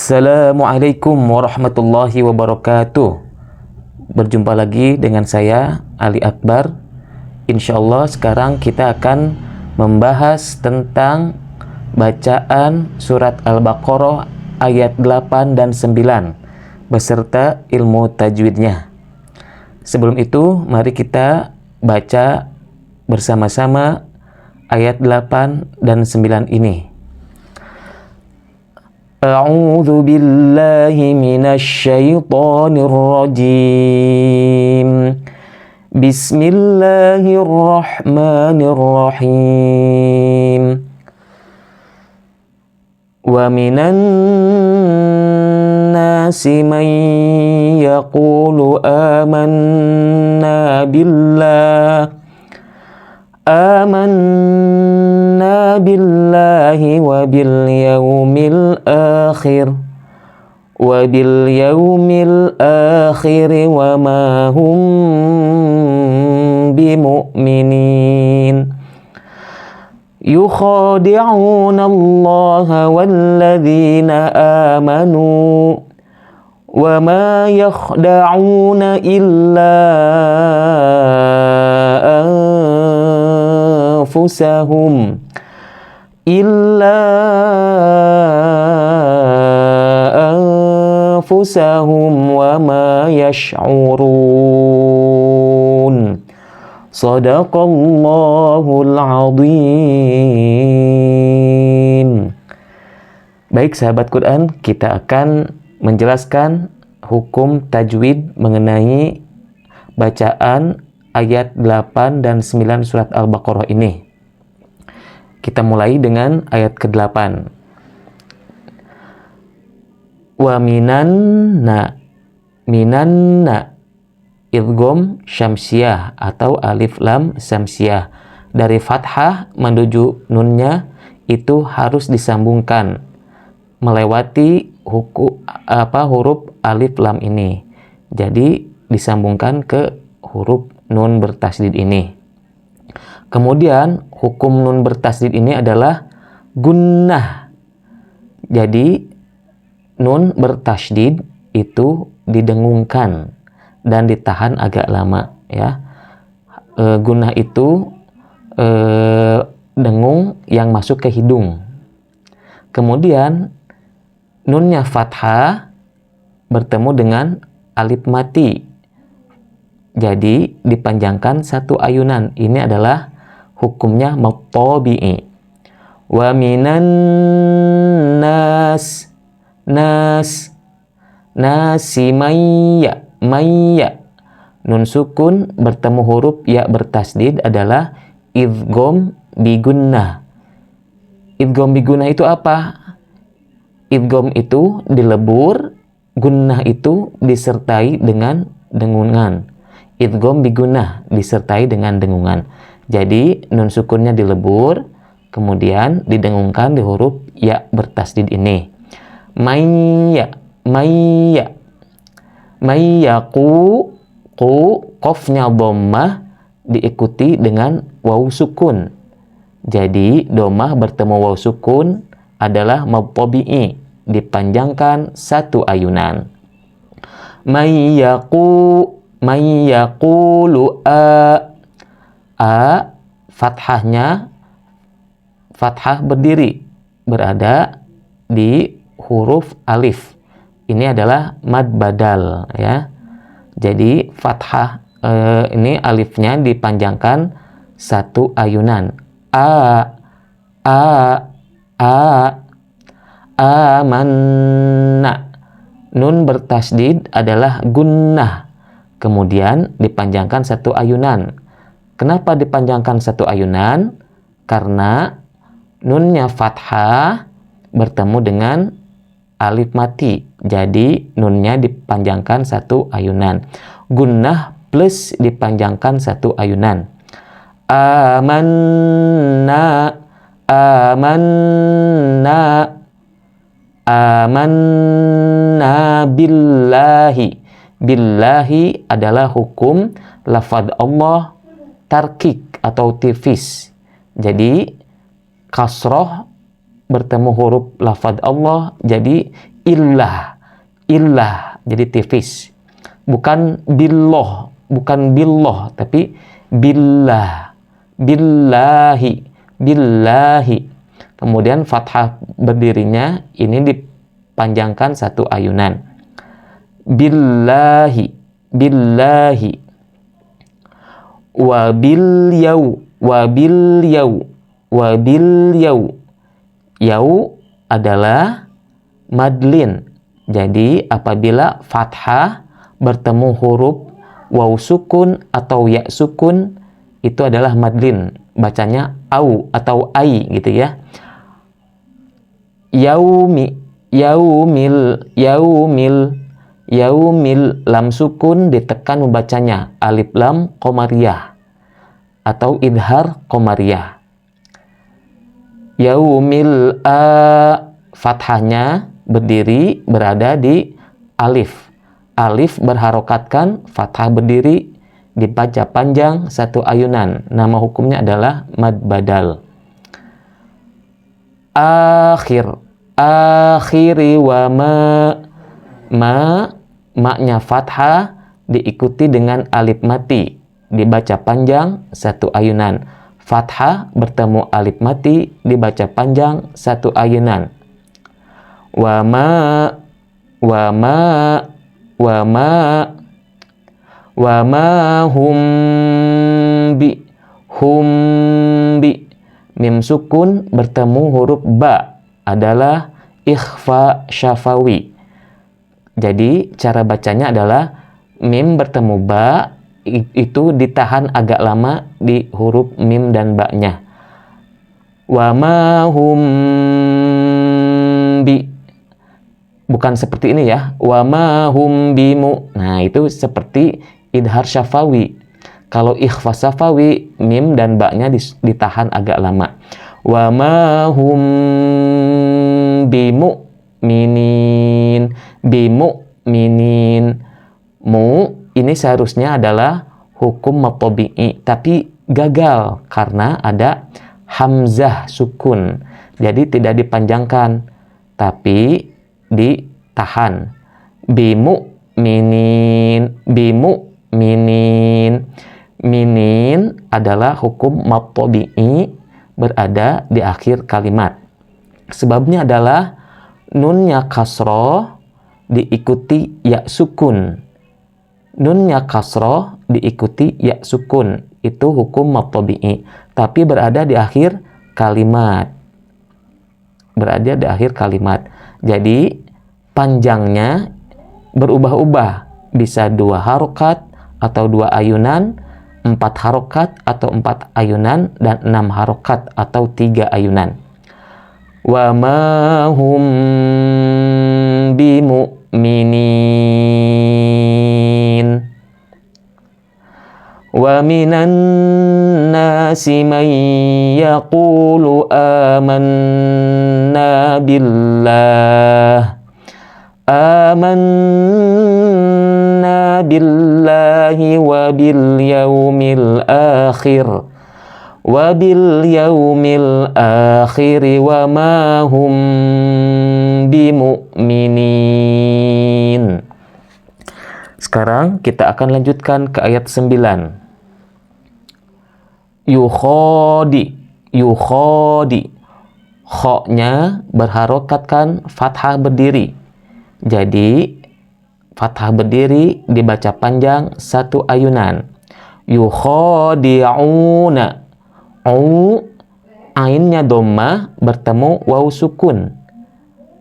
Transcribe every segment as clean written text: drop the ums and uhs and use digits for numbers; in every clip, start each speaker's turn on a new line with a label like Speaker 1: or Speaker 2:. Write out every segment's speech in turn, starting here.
Speaker 1: Assalamualaikum warahmatullahi wabarakatuh. Berjumpa lagi dengan saya Ali Akbar. Insyaallah sekarang kita akan membahas tentang bacaan surat Al-Baqarah ayat 8 dan 9 beserta ilmu tajwidnya. Sebelum itu mari kita baca bersama-sama ayat 8 dan 9 ini. A'udzu billahi minasy syaithanir rajim. Bismillahirrahmanirrahim. Wa minan nasi man yaqulu amanna billahi wa bil yaumil akhir wa ma hum bimu'minin yukhadi'una allaha walladzina amanu wa ma yakhda'una illa anfusahum wa ma yash'urun. Shadaqallahul azim. Baik sahabat Quran, kita akan menjelaskan hukum tajwid mengenai bacaan ayat 8 dan 9 surat Al-Baqarah ini. Kita mulai dengan ayat ke-8. Wa minanna idgham syamsiyah atau alif lam syamsiyah. Dari fathah menuju nunnya itu harus disambungkan melewati huruf alif lam ini. Jadi disambungkan ke huruf nun bertasydid ini. Kemudian hukum nun bertasydid ini adalah gunnah. Jadi nun bertasydid itu didengungkan dan ditahan agak lama ya. Gunnah itu dengung yang masuk ke hidung. Kemudian nunnya fathah bertemu dengan alif mati. Jadi dipanjangkan satu ayunan. Ini adalah hukumnya matabi'i. Wa minan nasi mayya. Nun sukun bertemu huruf ya bertasydid adalah idgham bigunnah. Idgham bigunnah itu apa? Idgham itu dilebur, gunnah itu disertai dengan dengungan. Idgham bigunnah disertai dengan dengungan. Jadi nun sukunnya dilebur, kemudian didengungkan di huruf ya bertasydid ini. Qafnya dhammah diikuti dengan waw sukun. Jadi dhammah bertemu waw sukun adalah matabi'i, dipanjangkan satu ayunan. Mayyaqulu fathahnya fathah berdiri berada di huruf alif. Ini adalah mad badal ya. Jadi fathah ini alifnya dipanjangkan satu ayunan. Amanna. Nun bertasydid adalah gunnah. Kemudian dipanjangkan satu ayunan. Kenapa dipanjangkan satu ayunan? Karena nunnya fathah bertemu dengan alif mati. Jadi nunnya dipanjangkan satu ayunan. Gunnah plus dipanjangkan satu ayunan. Amanna billahi. Billahi adalah hukum lafadz Allah tarkik atau tifis. Jadi kasroh bertemu huruf lafadz Allah, jadi illah, illah, jadi tipis. Bukan billah, bukan billah, tapi billah, billahi, billahi. Kemudian fathah berdirinya ini dipanjangkan satu ayunan. Billahi, billahi. Wabil yau, wabil yau, wabil yau. Yau adalah madlin. Jadi apabila fathah bertemu huruf waw sukun atau ya sukun, itu adalah madlin. Bacanya au atau ai gitu ya. Yaumi, yaumil, yaumil, yaumil, lam sukun ditekan membacanya alif lam qamariyah atau idhar qamariyah. Yaumil fathahnya berdiri berada di alif. Alif berharokatkan, fathah berdiri, dibaca panjang satu ayunan. Nama hukumnya adalah mad badal. Akhir, akhiri wa ma-nya fathah diikuti dengan alif mati, dibaca panjang satu ayunan. Fathah bertemu alif mati, dibaca panjang satu ayunan. Wa ma, wa ma, wa ma, wa ma hum bi, hum bi. Mim sukun bertemu huruf ba adalah ikhfa syafawi. Jadi cara bacanya adalah mim bertemu ba, itu ditahan agak lama di huruf mim dan ba-nya. Wa ma hum bi. Bukan seperti ini ya. Wa ma hum bimu. Nah, itu seperti idhar syafawi. Kalau ikhfa syafawi, mim dan ba-nya ditahan agak lama. Wa ma hum bimu minin, bimu minin. Mu ini seharusnya adalah hukum matobi'i, tapi gagal karena ada hamzah sukun. Jadi tidak dipanjangkan, tapi ditahan. Bimu minin, bimu minin. Minin adalah hukum matobi'i, berada di akhir kalimat. Sebabnya adalah nunnya kasroh diikuti ya sukun. Nunnya kasroh diikuti ya sukun. Itu hukum matobi'i. Tapi berada di akhir kalimat. Berada di akhir kalimat. Jadi panjangnya berubah-ubah. Bisa 2 harokat atau 2 ayunan, 4 harokat atau 4 ayunan, dan 6 harokat atau 3 ayunan. Wa ma hum bimu'minin. Wa minan nasi man yaqulu amanna billah. Amanna billahi wa bil yaumil akhir. Wa bil yaumil akhir wa ma hum bimu'minin. Sekarang kita akan lanjutkan ke ayat 9. Yukhodi, yukhodi. Kho-nya berharokatkan, fathah berdiri. Jadi fathah berdiri dibaca panjang satu ayunan. Yukhodi'una. Ainnya dhammah bertemu waw sukun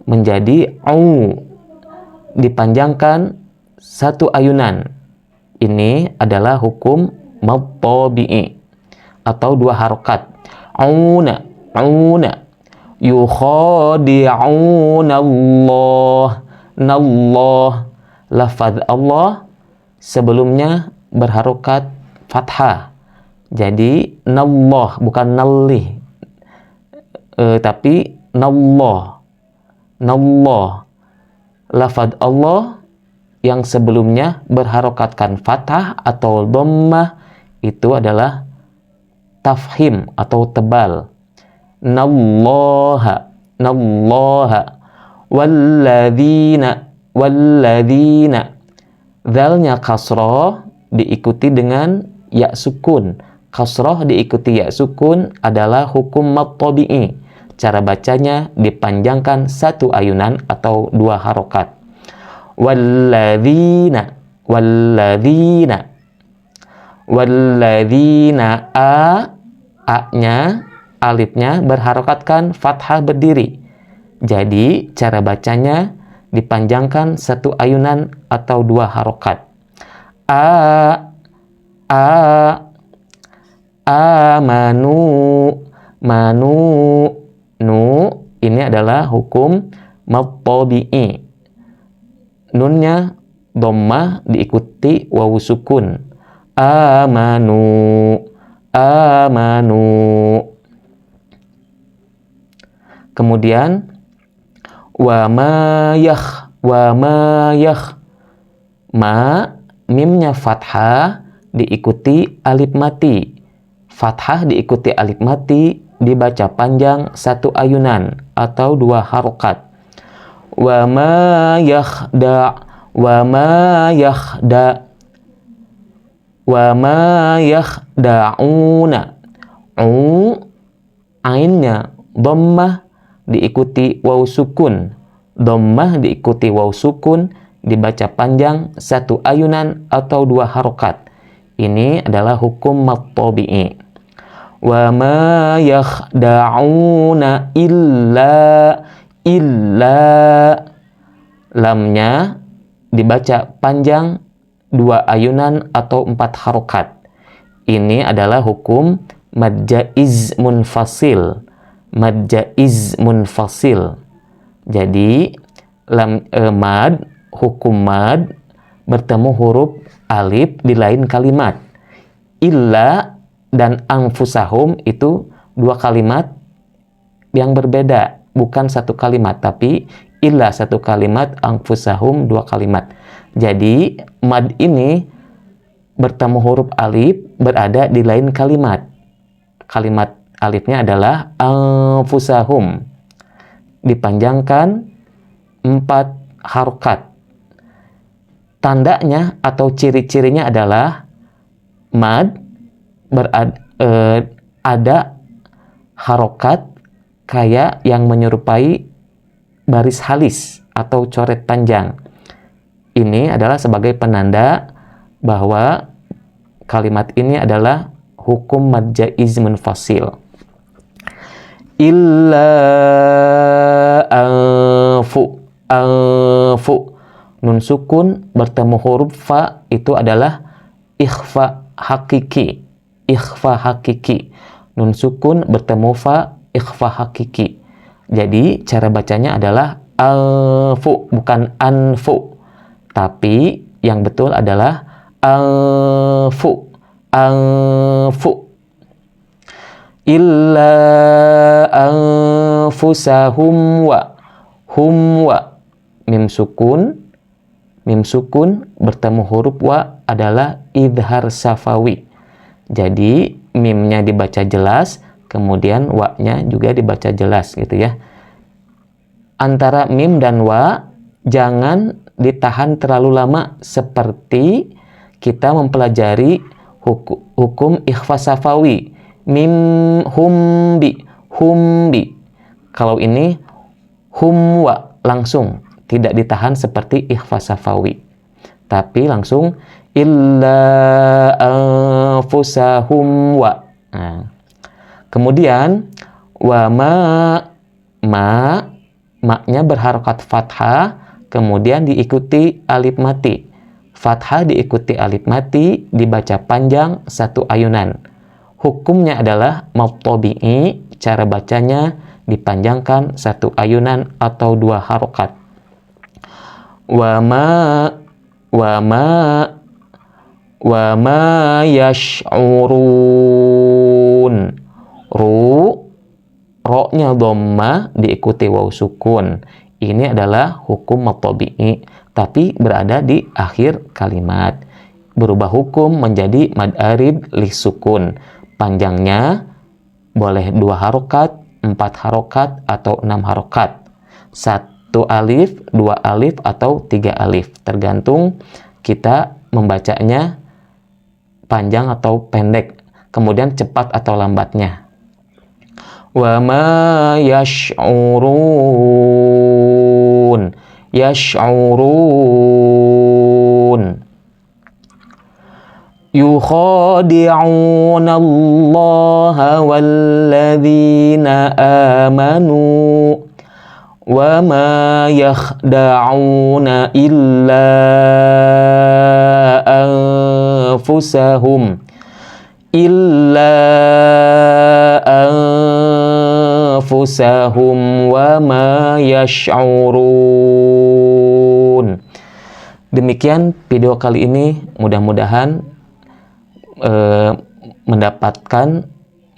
Speaker 1: menjadi dipanjangkan satu ayunan. Ini adalah hukum matobi'i atau 2 harokat. Auna, auna. Yukhadi'una Allah. Nallah. Lafaz Allah sebelumnya berharokat fathah. Jadi nallah, bukan nallih, tapi nallah. Nallah. Lafaz Allah yang sebelumnya berharokatkan fathah atau dhammah itu adalah tafhim atau tebal. Nallaha, nallaha. walladzina, walladzina. Dzalnya kasroh diikuti dengan ya sukun. Kasroh diikuti ya sukun adalah hukum mad tabi'i. Cara bacanya dipanjangkan satu ayunan atau dua harokat. Walladzina, walladzina, walladzina. A-nya, alifnya berharokatkan fathah berdiri. Jadi cara bacanya dipanjangkan satu ayunan atau dua harokat. Amanu, manu, nu. Ini adalah hukum mad tabi'i. Nunnya dhammah diikuti wawu sukun. Amanu, amanu. Kemudian wa mayah, wa mayah. Ma, mimnya fathah diikuti alif mati. Fathah diikuti alif mati dibaca panjang satu ayunan atau dua harokat. Wa ma yakhda, wa ma yakhda, wa ma yakhda'una. Ainnya dhammah diikuti waw sukun. Dhammah diikuti waw sukun dibaca panjang satu ayunan atau dua harokat. Ini adalah hukum mad tabi'i. Wa ma yakhda'una illa, lamnya dibaca panjang dua ayunan atau empat harokat. Ini adalah hukum mad jaiz munfasil. Mad jaiz munfasil. Jadi mad, hukum mad bertemu huruf alif di lain kalimat. Illa dan anfusahum itu dua kalimat yang berbeda, bukan satu kalimat, tapi illa satu kalimat, anfusahum dua kalimat. Jadi mad ini bertemu huruf alif berada di lain kalimat. Kalimat alifnya adalah anfusahum. Dipanjangkan 4 harokat. Tandanya atau ciri-cirinya adalah mad ada harokat kayak yang menyerupai baris halis atau coret panjang. Ini adalah sebagai penanda bahwa kalimat ini adalah hukum mad jaiz munfasil. Illa anfu, anfu. Nun sukun bertemu huruf fa itu adalah ikhfa hakiki. Ikhfa hakiki. Nun sukun bertemu fa, ikhfa hakiki. Jadi cara bacanya adalah anfu, bukan anfu. Tapi yang betul adalah anfu, anfu. Illa anfusahum wa, hum wa. Mim sukun bertemu huruf wa adalah idhar safawi. Jadi mimnya dibaca jelas, kemudian wa-nya juga dibaca jelas gitu ya. Antara mim dan wa jangan ditahan terlalu lama seperti kita mempelajari hukum ikhfa safawi. Mim humbi, humbi. Kalau ini hum wa langsung tidak ditahan seperti ikhfa safawi. Tapi langsung illa anfusahum wa. Nah. Kemudian wa ma-nya berharokat fathah, kemudian diikuti alif mati. Fathah diikuti alif mati dibaca panjang satu ayunan. Hukumnya adalah mad tabi'i, cara bacanya dipanjangkan satu ayunan atau dua harokat. Wa ma yash'urun. Ro-nya dhammah diikuti waw sukun. Ini adalah hukum mad tabi'i, tapi berada di akhir kalimat. Berubah hukum menjadi mad arib li sukun. Panjangnya boleh 2 harokat, 4 harokat, atau 6 harokat. 1 alif, 2 alif, atau 3 alif. Tergantung kita membacanya panjang atau pendek, kemudian cepat atau lambatnya. Wa ma yash'urun. Yash'urun. Yukhadi'una Allah walladzina amanu wa ma yakhda'una illa anfusahum wa ma yash'urun. Demikian video kali ini, mudah-mudahan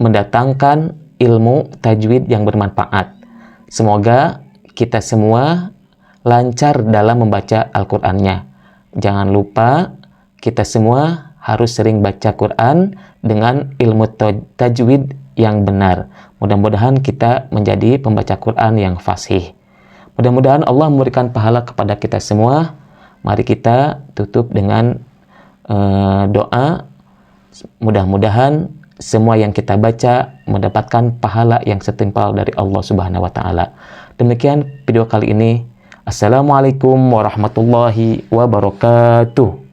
Speaker 1: mendatangkan ilmu tajwid yang bermanfaat. Semoga kita semua lancar dalam membaca Al-Qur'annya. Jangan lupa kita semua harus sering baca Quran dengan ilmu tajwid yang benar. Mudah-mudahan kita menjadi pembaca Quran yang fasih. Mudah-mudahan Allah memberikan pahala kepada kita semua. Mari kita tutup dengan doa. Mudah-mudahan semua yang kita baca mendapatkan pahala yang setimpal dari Allah Subhanahu wa taala. Demikian video kali ini. Assalamualaikum warahmatullahi wabarakatuh.